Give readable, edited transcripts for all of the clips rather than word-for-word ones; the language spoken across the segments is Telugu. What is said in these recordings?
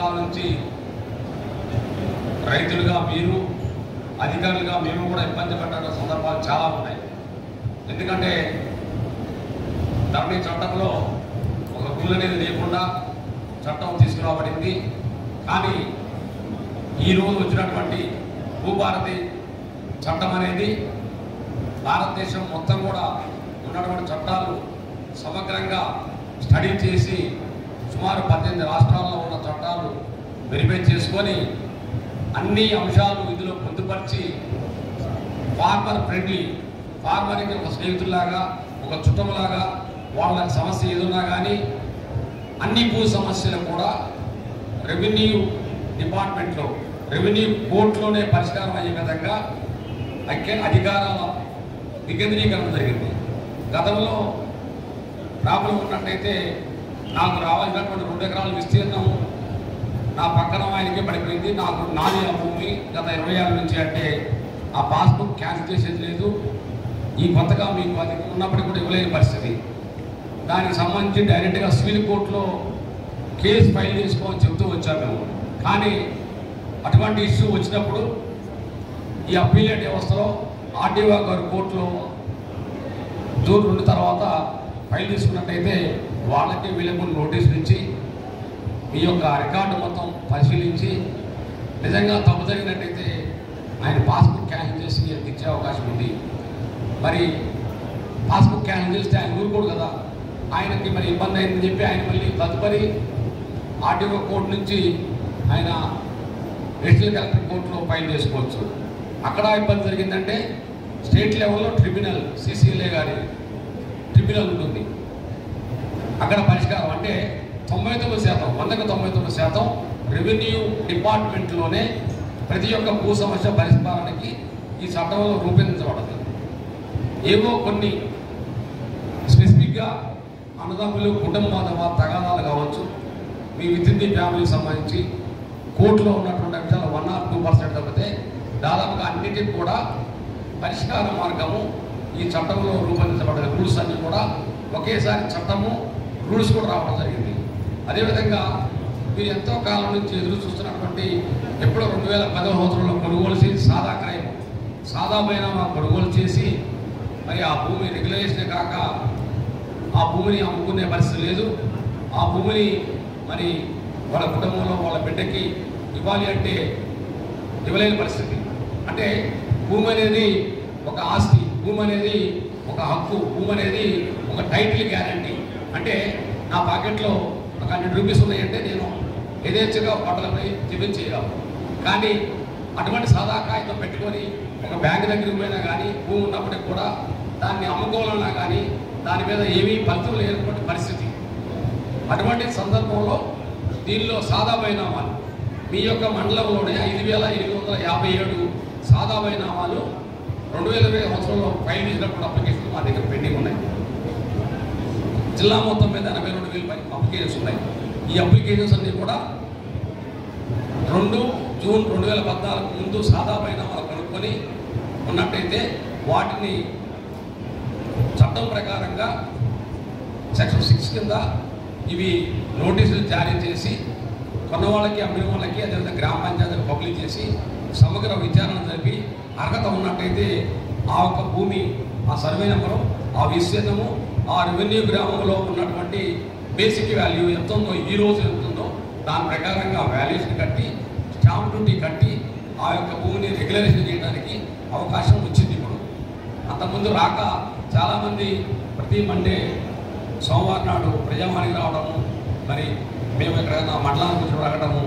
సంవత్సరాల నుంచి రైతులుగా మీరు, అధికారులుగా మేము కూడా ఇబ్బంది పడ్డ సందర్భాలు చాలా ఉన్నాయి. ఎందుకంటే ధరణి చట్టంలో ఒక రూల్ అనేది లేకుండా చట్టం తీసుకురాబడింది. కానీ ఈరోజు వచ్చినటువంటి భూభారతి చట్టం అనేది భారతదేశం మొత్తం కూడా ఉన్నటువంటి చట్టాలు సమగ్రంగా స్టడీ చేసి సుమారు 18 రాష్ట్రాల్లో ఉన్న చట్టాలు వెరిఫై చేసుకొని అన్ని అంశాలు ఇందులో పొందుపరిచి ఫార్మర్ ఫ్రెండ్లీ, ఫార్మర్కి ఒక స్నేహితులాగా, ఒక చుట్టంలాగా వాళ్ళ సమస్య ఏదున్నా కానీ అన్ని భూ సమస్యలు కూడా రెవెన్యూ డిపార్ట్మెంట్లో, రెవెన్యూ కోర్టులోనే పరిష్కారం అయ్యే విధంగా అధికారాల వికేంద్రీకరణ జరిగింది. గతంలో ప్రాబ్లం ఉన్నట్టయితే నాకు రావాల్సినటువంటి 2 ఎకరాల విస్తీర్ణం నా పక్కన ఆయనకే పడిపోయింది, నాకు నాది ఆ భూమి గత 20 ఏళ్ళ నుంచి అంటే ఆ పాస్బుక్ క్యాన్సిల్ చేసేది లేదు. ఈ కొత్తగా మీకు అది ఉన్నప్పటికీ కూడా ఇవ్వలేని పరిస్థితి. దానికి సంబంధించి డైరెక్ట్గా సివిల్ కోర్టులో కేసు ఫైల్ చేసుకోమని చెప్తూ వచ్చాము మేము. కానీ అటువంటి ఇష్యూ వచ్చినప్పుడు ఈ అప్పీలేట్ వ్యవస్థలో ఆర్డీఓ గారు కోర్టులో జూన్ 2 తర్వాత ఫైల్ తీసుకున్నట్టయితే వాళ్ళకి వీళ్ళకు నోటీసులు ఇచ్చి మీ యొక్క రికార్డు మొత్తం పరిశీలించి నిజంగా తప్పు జరిగినట్టయితే ఆయన పాస్బుక్ క్యాన్సిల్ చేసి ఇచ్చే అవకాశం ఉంది. మరి పాస్బుక్ క్యాన్సిల్ చేస్తే ఆయన ఊరుకోడు కదా, ఆయనకి మరి ఇబ్బంది అయిందని చెప్పి ఆయన మళ్ళీ తదుపరి ఆర్డీఓ కోర్టు నుంచి ఆయన డిస్ట్రిక్ట్ కలెక్టర్ కోర్టులో ఫైల్ చేసుకోవచ్చు. అక్కడ ఇబ్బంది జరిగిందంటే స్టేట్ లెవెల్లో ట్రిబ్యునల్, సిసిఎల్ఏ గారి ట్రిబ్యునల్ ఉంటుంది. అక్కడ పరిష్కారం అంటే 99%, 199% రెవెన్యూ డిపార్ట్మెంట్లోనే ప్రతి ఒక్క భూ సమస్య పరిష్కారానికి ఈ చట్టంలో రూపొందించబడదు. ఏవో కొన్ని స్పెసిఫిక్గా అన్నదమ్ములు, కుటుంబ తగాదాలు కావచ్చు, మీ వితిన్ ది ఫ్యామిలీకి సంబంధించి కోర్టులో ఉన్నటువంటి అంశాలు 1 or 2% తప్పితే దాదాపుగా అన్నిటికీ కూడా పరిష్కార మార్గము ఈ చట్టంలో రూపొందించబడిన రూల్స్ అన్నీ కూడా ఒకేసారి చట్టము, రూల్స్ కూడా రావడం జరిగింది. అదేవిధంగా మీరు ఎంతో కాలం నుంచి ఎదురు చూస్తున్నటువంటి ఎప్పుడో 2010వ సంవత్సరంలో కొనుగోలు చేసి సాదా క్రైమ్, సాదా బైనామా కొనుగోలు చేసి మరి ఆ భూమి రెగ్యులేషన్ కాక ఆ భూమిని అమ్ముకునే పరిస్థితి లేదు. ఆ భూమిని మరి వాళ్ళ కుటుంబంలో వాళ్ళ బిడ్డకి ఇవ్వాలి అంటే ఇవ్వలేని పరిస్థితి. అంటే భూమి అనేది ఒక ఆస్తి, భూమి అనేది ఒక హక్కు, భూమి అనేది ఒక టైటిల్ గ్యారంటీ. అంటే నా పాకెట్లో ఒక 100 రూపీస్ ఉన్నాయంటే నేను యథేచ్ఛగా బట్టలపై జీవితం చేయగలను. కానీ అటువంటి సాదా కాగితం పెట్టుకొని ఒక బ్యాంక్ దగ్గరికి పోయినా కానీ భూమి ఉన్నప్పటికి కూడా దాన్ని అమ్ముకోవాలన్నా కానీ దాని మీద ఏమీ ఫలితం లేనటువంటి పరిస్థితి. అటువంటి సందర్భంలో దీనిలో సాదా బైనామాలు మీ యొక్క మండలంలోనే 5857 సాదా బైనామాలు 2020 సంవత్సరంలో ఫైల్ చేసినప్పుడు అప్లికేషన్ మా దగ్గర పెండింగ్ ఉన్నాయి. జిల్లా మొత్తం మీద 82,000 అప్లికేషన్స్ ఉన్నాయి. ఈ అప్లికేషన్స్ అన్నీ కూడా 2 జూన్ 2014 ముందు సాదా బైనామాలు కనుక్కొని ఉన్నట్టయితే వాటిని చట్టం ప్రకారంగా సెక్షన్ 6 కింద ఇవి నోటీసులు జారీ చేసి కొన్న వాళ్ళకి, అమ్మిన వాళ్ళకి, అదేవిధంగా గ్రామ పంచాయతీలు పబ్లిక్ చేసి సమగ్ర విచారణ జరిపి అర్హత ఉన్నట్టయితే ఆ యొక్క భూమి, ఆ సర్వే నెంబరు, ఆ విస్తీర్ణము, ఆ రెవెన్యూ గ్రామంలో ఉన్నటువంటి బేసిక్ వాల్యూ ఎంత ఉందో, ఈ రోజు ఎంత ఉందో దాని ప్రకారంగా వాల్యుయేషన్ కట్టి, స్టాంప్ డ్యూటీ కట్టి ఆ యొక్క భూమిని రెగ్యులరేషన్ చేయడానికి అవకాశం వచ్చింది. ఇప్పుడు అంతకుముందు రాక చాలామంది ప్రతి మండే సోమవారం నాడు ప్రజావాణికి రావడము, మరి మేము ఎక్కడైనా మండలానికి వచ్చి అడగడము,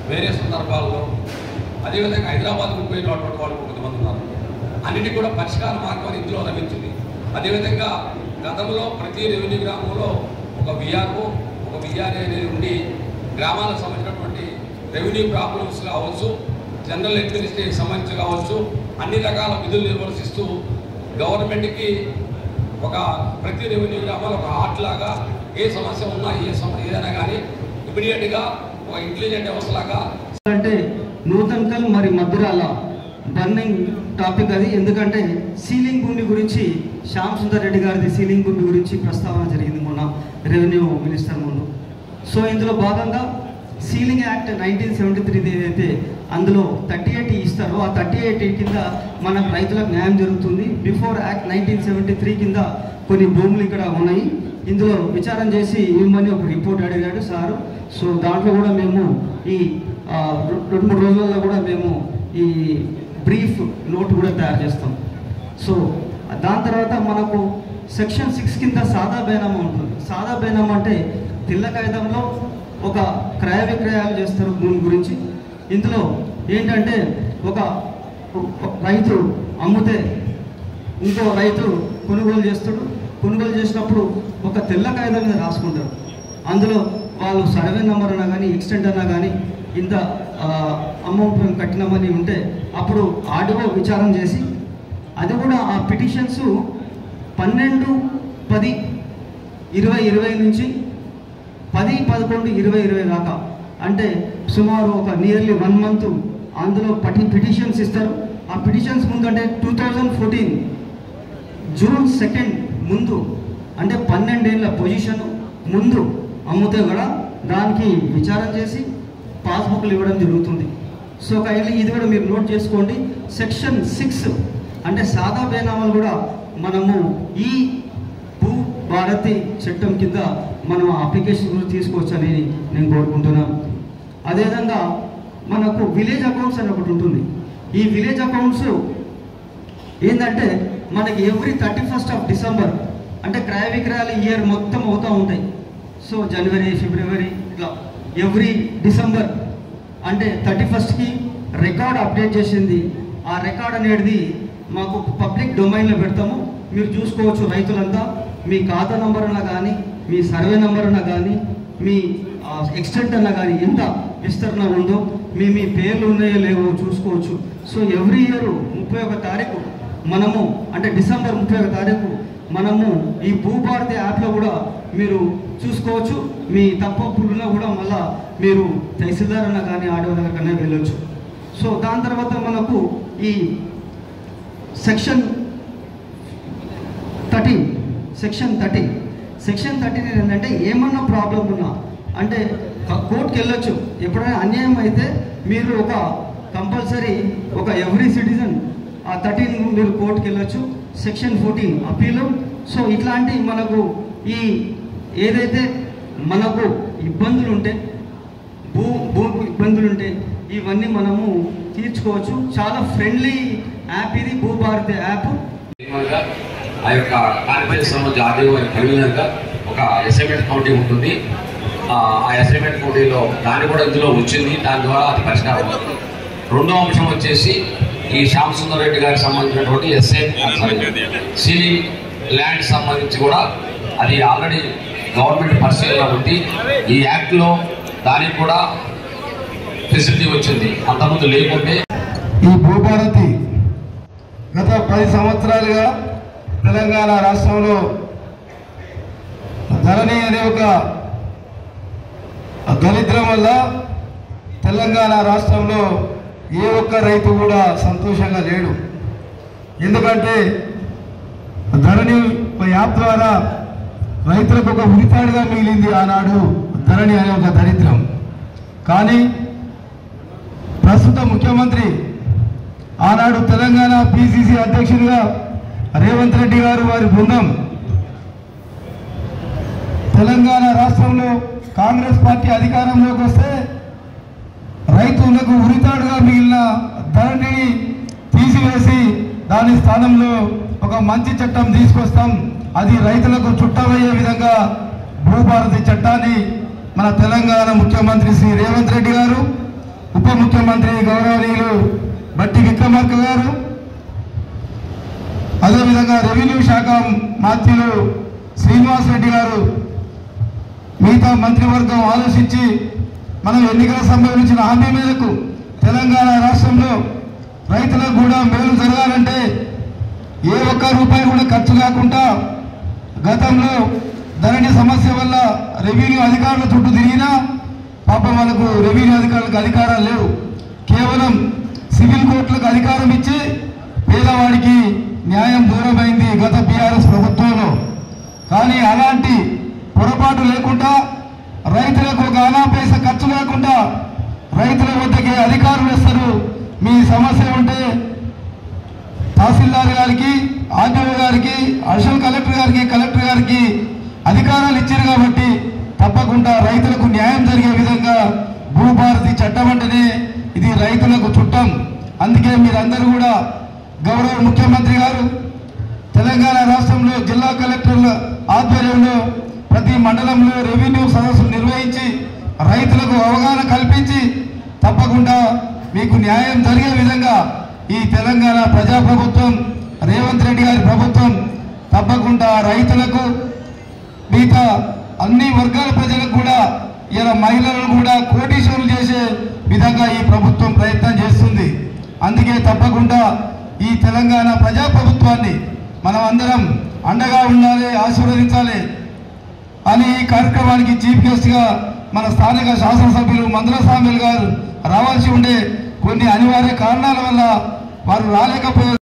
వేరే సందర్భాల్లో అదేవిధంగా హైదరాబాద్కు పోయినటువంటి వాళ్ళు కొంతమంది ఉన్నారు. అన్నిటికీ కూడా పరిష్కార మార్గం ఇందులో లభించింది. అదేవిధంగా గతంలో ప్రతి రెవెన్యూ గ్రామంలో ఒక విఆర్ఓ, ఒక విఆర్ఏ అనేది ఉండి గ్రామాలకు సంబంధించినటువంటి రెవెన్యూ ప్రాబ్లమ్స్ కావచ్చు, జనరల్ అడ్మినిస్ట్రేషన్ సంబంధించి కావచ్చు, అన్ని రకాల విధులు నిర్వర్తిస్తూ గవర్నమెంట్కి ఒక ప్రతి రెవెన్యూ గ్రామాలు ఒక హార్ట్ లాగా ఏ సమస్య ఉన్నా ఏదైనా కానీ ఇమీడియట్గా ఒక ఇంటెలిజెంట్ వ్యవస్థలాగా. అంటే నూతన్కల్ మరి మధ్యరాల బర్నింగ్ టాపిక్ అది. ఎందుకంటే సీలింగ్ భూమి గురించి శ్యామ్ సుందర్ రెడ్డి గారిది సీలింగ్ భూమి గురించి ప్రస్తావన జరిగింది మొన్న రెవెన్యూ మినిస్టర్ ముందు. సో ఇందులో భాగంగా సీలింగ్ యాక్ట్ 1973 ఏదైతే అందులో 38 ఇస్తారో ఆ 38 కింద మనకు రైతులకు న్యాయం జరుగుతుంది. బిఫోర్ యాక్ట్ 1973 కింద కొన్ని భూములు ఇక్కడ ఉన్నాయి. ఇందులో విచారం చేసి ఇవ్వమని ఒక రిపోర్ట్ అడిగాడు సారు. సో దాంట్లో కూడా మేము ఈ 2-3 రోజుల్లో కూడా మేము ఈ బ్రీఫ్ నోట్ కూడా తయారు చేస్తాం. సో దాని తర్వాత మనకు సెక్షన్ 6 కింద సాదా బేనామా ఉంటుంది. సాదా బేనామా అంటే తెల్ల కాగితంలో ఒక క్రయ విక్రయాలు చేస్తారు భూమి గురించి. ఇందులో ఏంటంటే ఒక రైతు అమ్మితే ఇంకో రైతు కొనుగోలు చేస్తాడు. కొనుగోలు చేసినప్పుడు ఒక తెల్ల కాగితం మీద రాసుకుంటారు. అందులో వాళ్ళు సర్వే నెంబర్ అన్నా కానీ ఎక్స్టెంట్ అన్నా కానీ ఇంత అమౌంట్ మేము కట్టినామని ఉంటే అప్పుడు ఆర్డీఓ విచారం చేసి అది కూడా ఆ పిటిషన్స్ 12/10/2020 నుంచి 10/11/2020 దాకా అంటే సుమారు ఒక నియర్లీ 1 మంత్ అందులో పిటిషన్స్ ఇస్తారు. ఆ పిటిషన్స్ ముందు అంటే 2014 జూన్ 2 ముందు అంటే 12 ఏళ్ళ పొజిషన్ ముందు అమ్ముతే కూడా దానికి విచారం చేసి పాస్బుక్లు ఇవ్వడం జరుగుతుంది. సో కైండ్లీ ఇది కూడా మీరు నోట్ చేసుకోండి. సెక్షన్ 6 అంటే సాదా బేనామాలు కూడా మనము ఈ భూ భారతి చట్టం కింద మనం అప్లికేషన్ కూడా తీసుకోవచ్చని నేను కోరుకుంటున్నాను. అదేవిధంగా మనకు విలేజ్ అకౌంట్స్ అని ఒకటి ఉంటుంది. ఈ విలేజ్ అకౌంట్స్ ఏంటంటే మనకి ఎవ్రీ 31st of December అంటే క్రయ విక్రయాలు ఇయర్ మొత్తం అవుతూ ఉంటాయి. సో జనవరి, ఫిబ్రవరి ఇట్లా ఎవ్రీ డిసెంబర్ అంటే 31st రికార్డ్ అప్డేట్ చేసింది. ఆ రికార్డ్ అనేది మాకు పబ్లిక్ డొమైన్లో పెడతాము. మీరు చూసుకోవచ్చు. రైతులంతా మీ ఖాతా నంబర్ అన్నా కానీ మీ సర్వే నెంబర్ అన్నా కానీ మీ ఎక్స్టెంట్ అన్నా కానీ ఎంత విస్తరణ ఉందో మీ పేర్లు ఉన్నాయో లేవో చూసుకోవచ్చు. సో ఎవ్రీ ఇయర్ 31వ తారీఖు మనము అంటే డిసెంబర్ 31వ తారీఖు మనము ఈ భూభారతి యాప్లో కూడా మీరు చూసుకోవచ్చు. మీ తప్పులున్నా కూడా మళ్ళా మీరు తహసీల్దార్ అన్నా కానీ ఆర్డీఓ దగ్గర కన్నా వెళ్ళొచ్చు. సో దాని తర్వాత మనకు ఈ సెక్షన్ 13 ఏంటంటే ఏమన్నా ప్రాబ్లం ఉన్నా అంటే కోర్టుకి వెళ్ళొచ్చు. ఎప్పుడైనా అన్యాయం అయితే మీరు ఒక కంపల్సరీ ఒక ఎవ్రీ సిటిజన్ ఆ 13 మీరు కోర్టుకి వెళ్ళొచ్చు. Section 14 appeal. సో ఇట్లాంటి మనకు ఈ ఏదైతే మనకు ఇబ్బందులు ఉంటే భూ ఇబ్బందులు ఉంటే ఇవన్నీ మనము తీర్చుకోవచ్చు. చాలా ఫ్రెండ్లీ యాప్ ఇది భూభారతి యాప్. ఆ యొక్క కాన్ఫరెన్స్ సంబంధించి ఆర్డీఓ కన్వీనర్గా ఒక అసైన్మెంట్ కమిటీ ఉంటుంది. ఆ అసైన్మెంట్ కమిటీలో దాన్ని కూడా ఇందులో వచ్చింది. దాని ద్వారా అది పరిష్కారం. రెండో అంశం వచ్చేసి ఈ శ్యామ్ సుందర్ రెడ్డి గారికి సంబంధించినటువంటి సీలింగ్ ల్యాండ్ సంబంధించి కూడా అది ఆల్రెడీ గవర్నమెంట్ పరిశీలనలో ఉంది. ఈ యాక్ట్లో దానికి కూడా ఫెసిలిటీ వచ్చింది, అంతకుముందు లేకుంటే. ఈ భూభారతి గత 10 సంవత్సరాలుగా తెలంగాణ రాష్ట్రంలో ధరణి అనే ఒక దరిద్రం వల్ల తెలంగాణ రాష్ట్రంలో ఏ ఒక్క రైతు కూడా సంతోషంగా లేడు. ఎందుకంటే ధరణి యాప్ ద్వారా రైతులకు ఒక ఉరితాడుగా మిగిలింది ఆనాడు ధరణి అనే ఒక దరిద్రం. కానీ ప్రస్తుత ముఖ్యమంత్రి ఆనాడు తెలంగాణ పిసిసి అధ్యక్షుడిగా రేవంత్ రెడ్డి గారు వారి బృందం తెలంగాణ రాష్ట్రంలో కాంగ్రెస్ పార్టీ అధికారంలోకి వస్తే రైతులకు ఉరితాడుగా మిగిలిన ధరణిని తీసివేసి దాని స్థానంలో ఒక మంచి చట్టం తీసుకొస్తాం, అది రైతులకు చుట్టమయ్యే విధంగా భూభారతి చట్టాన్ని మన తెలంగాణ ముఖ్యమంత్రి శ్రీ రేవంత్ రెడ్డి గారు, ఉప ముఖ్యమంత్రి గౌరవనీయులు బట్టి విక్రమార్క గారు, అదేవిధంగా రెవెన్యూ శాఖ మంత్రులు శ్రీనివాస్ రెడ్డి గారు, మిగతా మంత్రివర్గం ఆలోచించి మనం ఎన్నికల సంబంధించిన హామీ మేరకు తెలంగాణ రాష్ట్రంలో రైతులకు కూడా మేలు జరగాలంటే ఏ ఒక్క రూపాయి కూడా ఖర్చు కాకుండా గతంలో ధరణి సమస్య వల్ల రెవెన్యూ అధికారుల చుట్టూ తిరిగినా పాపం మనకు రెవెన్యూ అధికారులకు అధికారాలు లేవు. కేవలం సివిల్ కోర్టులకు అధికారం ఇచ్చి పేదవాడికి న్యాయం దూరమైంది గత బీఆర్ఎస్ ప్రభుత్వంలో. కానీ అలాంటి పొరపాటు లేకుండా రైతులకు ఒక ఆనా పైసా ఖర్చు లేకుండా తప్పకుండా రైతుల వద్దకే అధికారులు వస్తారు. మీ సమస్య ఉంటే తహసీల్దార్ గారికి, ఆర్డీఓ గారికి, అడిషనల్ కలెక్టర్ గారికి అధికారాలు ఇచ్చారు కాబట్టి తప్పకుండా రైతులకు న్యాయం జరిగే విధంగా భూభారతి చట్టం అంటేనే ఇది రైతులకు చుట్టం. అందుకే మీరందరూ కూడా గౌరవ ముఖ్యమంత్రి గారు తెలంగాణ రాష్ట్రంలో జిల్లా కలెక్టర్ల ఆధ్వర్యంలో ప్రతి మండలంలో రెవెన్యూ సదస్సులు నిర్వహించి రైతులకు అవగాహన కల్పించి తప్పకుండా మీకు న్యాయం జరిగే విధంగా ఈ తెలంగాణ ప్రజాప్రభుత్వం రేవంత్ రెడ్డి గారి ప్రభుత్వం తప్పకుండా రైతులకు మిగతా అన్ని వర్గాల ప్రజలకు కూడా ఇలా మహిళలను కూడా కోటీశ్వరులు చేసే విధంగా ఈ ప్రభుత్వం ప్రయత్నం చేస్తుంది. అందుకే తప్పకుండా ఈ తెలంగాణ ప్రజాప్రభుత్వాన్ని మనం అందరం అండగా ఉండాలి, ఆశీర్వదించాలి అని ఈ కార్యక్రమానికి చీఫ్ గెస్ట్గా మన స్థానిక శాసనసభ్యులు మందుల సామ్యులు గారు రావాల్సి ఉండే కొన్ని అనివార్య కారణాల వల్ల వారు రాలేకపోయారు.